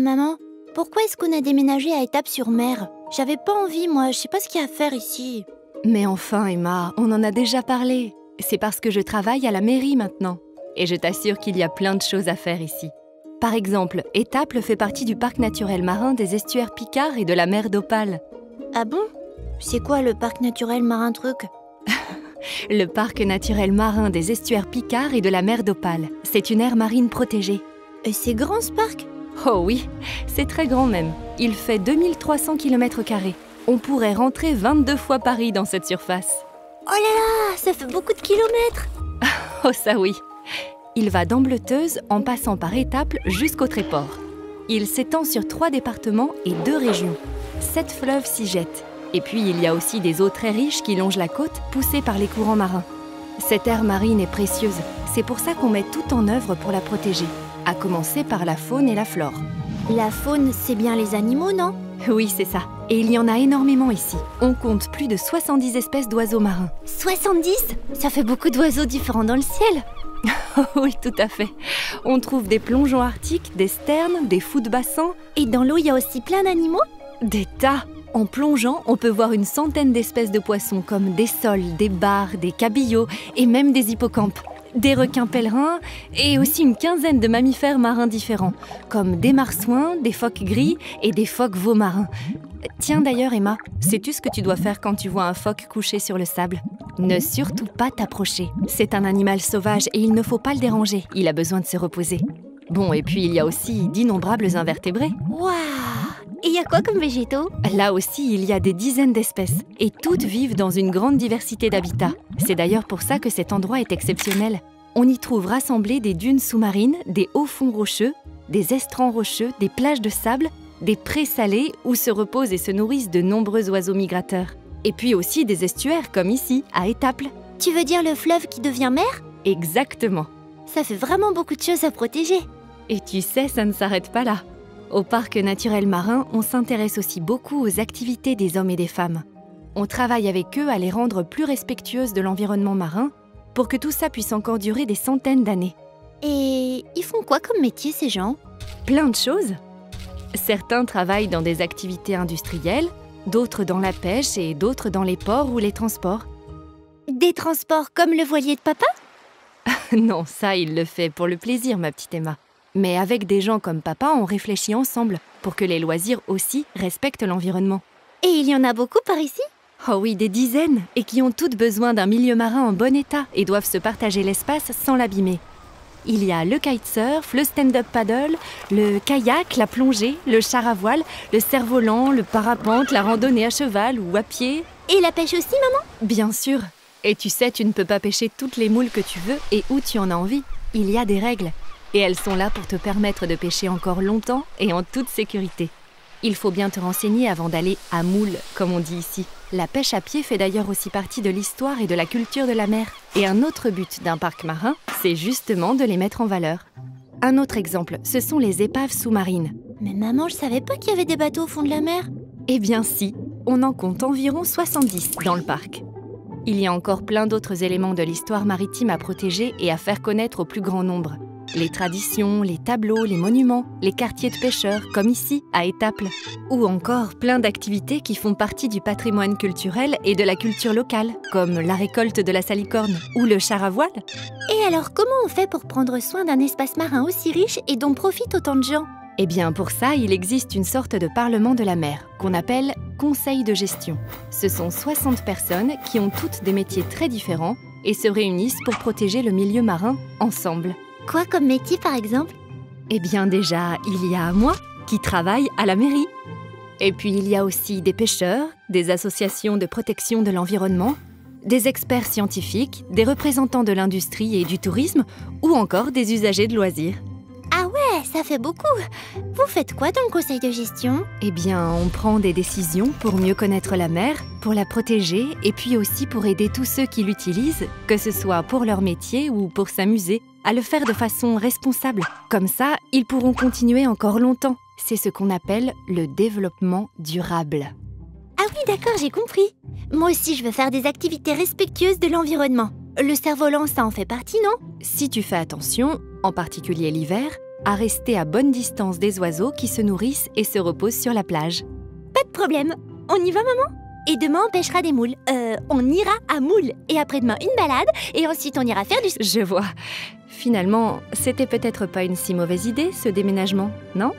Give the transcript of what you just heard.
Maman, pourquoi est-ce qu'on a déménagé à Étaples-sur-Mer? J'avais pas envie, moi, je sais pas ce qu'il y a à faire ici. Mais enfin, Emma, on en a déjà parlé. C'est parce que je travaille à la mairie maintenant. Et je t'assure qu'il y a plein de choses à faire ici. Par exemple, Étaples fait partie du parc naturel marin des estuaires Picard et de la mer d'Opale. Ah bon? C'est quoi le parc naturel marin truc? Le parc naturel marin des estuaires Picard et de la mer d'Opale. C'est une aire marine protégée. Et c'est grand ce parc? Oh oui, c'est très grand même. Il fait 2300 km². On pourrait rentrer 22 fois Paris dans cette surface. Oh là là, ça fait beaucoup de kilomètres! Oh ça oui. Il va d'Ambleteuse en passant par Étaples jusqu'au Tréport. Il s'étend sur 3 départements et 2 régions. 7 fleuves s'y jettent. Et puis il y a aussi des eaux très riches qui longent la côte, poussées par les courants marins. Cette aire marine est précieuse. C'est pour ça qu'on met tout en œuvre pour la protéger. À commencer par la faune et la flore. La faune, c'est bien les animaux, non? Oui, c'est ça. Et il y en a énormément ici. On compte plus de 70 espèces d'oiseaux marins. 70? Ça fait beaucoup d'oiseaux différents dans le ciel. Oui, tout à fait. On trouve des plongeons arctiques, des sternes, des fous de bassin. Et dans l'eau, il y a aussi plein d'animaux? Des tas. En plongeant, on peut voir une centaine d'espèces de poissons comme des sols, des bars, des cabillots et même des hippocampes. Des requins pèlerins et aussi une quinzaine de mammifères marins différents, comme des marsouins, des phoques gris et des phoques veaux marins. Tiens d'ailleurs Emma, sais-tu ce que tu dois faire quand tu vois un phoque couché sur le sable? Ne surtout pas t'approcher. C'est un animal sauvage et il ne faut pas le déranger, il a besoin de se reposer. Bon, et puis il y a aussi d'innombrables invertébrés. Waouh! Et il y a quoi comme végétaux? Là aussi, il y a des dizaines d'espèces, et toutes vivent dans une grande diversité d'habitats. C'est d'ailleurs pour ça que cet endroit est exceptionnel. On y trouve rassemblés des dunes sous-marines, des hauts fonds rocheux, des estrans rocheux, des plages de sable, des prés salés où se reposent et se nourrissent de nombreux oiseaux migrateurs. Et puis aussi des estuaires comme ici, à Étaples. Tu veux dire le fleuve qui devient mer? Exactement. Ça fait vraiment beaucoup de choses à protéger. Et tu sais, ça ne s'arrête pas là. Au parc naturel marin, on s'intéresse aussi beaucoup aux activités des hommes et des femmes. On travaille avec eux à les rendre plus respectueuses de l'environnement marin pour que tout ça puisse encore durer des centaines d'années. Et ils font quoi comme métier ces gens? Plein de choses. Certains travaillent dans des activités industrielles, d'autres dans la pêche et d'autres dans les ports ou les transports. Des transports comme le voilier de papa? Non, ça, il le fait pour le plaisir, ma petite Emma. Mais avec des gens comme papa, on réfléchit ensemble pour que les loisirs aussi respectent l'environnement. Et il y en a beaucoup par ici? Oh oui, des dizaines, et qui ont toutes besoin d'un milieu marin en bon état et doivent se partager l'espace sans l'abîmer. Il y a le kitesurf, le stand-up paddle, le kayak, la plongée, le char à voile, le cerf-volant, le parapente, la randonnée à cheval ou à pied. Et la pêche aussi, maman? Bien sûr. Et tu sais, tu ne peux pas pêcher toutes les moules que tu veux et où tu en as envie. Il y a des règles. Et elles sont là pour te permettre de pêcher encore longtemps et en toute sécurité. Il faut bien te renseigner avant d'aller à moule, comme on dit ici. La pêche à pied fait d'ailleurs aussi partie de l'histoire et de la culture de la mer. Et un autre but d'un parc marin, c'est justement de les mettre en valeur. Un autre exemple, ce sont les épaves sous-marines. Mais maman, je savais pas qu'il y avait des bateaux au fond de la mer. Eh bien si, on en compte environ 70 dans le parc. Il y a encore plein d'autres éléments de l'histoire maritime à protéger et à faire connaître au plus grand nombre. Les traditions, les tableaux, les monuments, les quartiers de pêcheurs, comme ici, à Étaples. Ou encore plein d'activités qui font partie du patrimoine culturel et de la culture locale, comme la récolte de la salicorne ou le char à voile. Et alors, comment on fait pour prendre soin d'un espace marin aussi riche et dont profitent autant de gens? Eh bien, pour ça, il existe une sorte de parlement de la mer, qu'on appelle conseil de gestion. Ce sont 60 personnes qui ont toutes des métiers très différents et se réunissent pour protéger le milieu marin ensemble. Quoi comme métier, par exemple? Eh bien déjà, il y a moi qui travaille à la mairie. Et puis il y a aussi des pêcheurs, des associations de protection de l'environnement, des experts scientifiques, des représentants de l'industrie et du tourisme, ou encore des usagers de loisirs. Ah ouais, ça fait beaucoup. Vous faites quoi dans le conseil de gestion? Eh bien, on prend des décisions pour mieux connaître la mer, pour la protéger, et puis aussi pour aider tous ceux qui l'utilisent, que ce soit pour leur métier ou pour s'amuser, à le faire de façon responsable. Comme ça, ils pourront continuer encore longtemps. C'est ce qu'on appelle le développement durable. Ah oui, d'accord, j'ai compris. Moi aussi, je veux faire des activités respectueuses de l'environnement. Le cerf-volant, ça en fait partie, non? Si tu fais attention, en particulier l'hiver, à rester à bonne distance des oiseaux qui se nourrissent et se reposent sur la plage. Pas de problème. On y va, maman? Et demain, on pêchera des moules. On ira à Moules. Et après-demain, une balade. Et ensuite, on ira faire du... Je vois. Finalement, c'était peut-être pas une si mauvaise idée, ce déménagement, non ?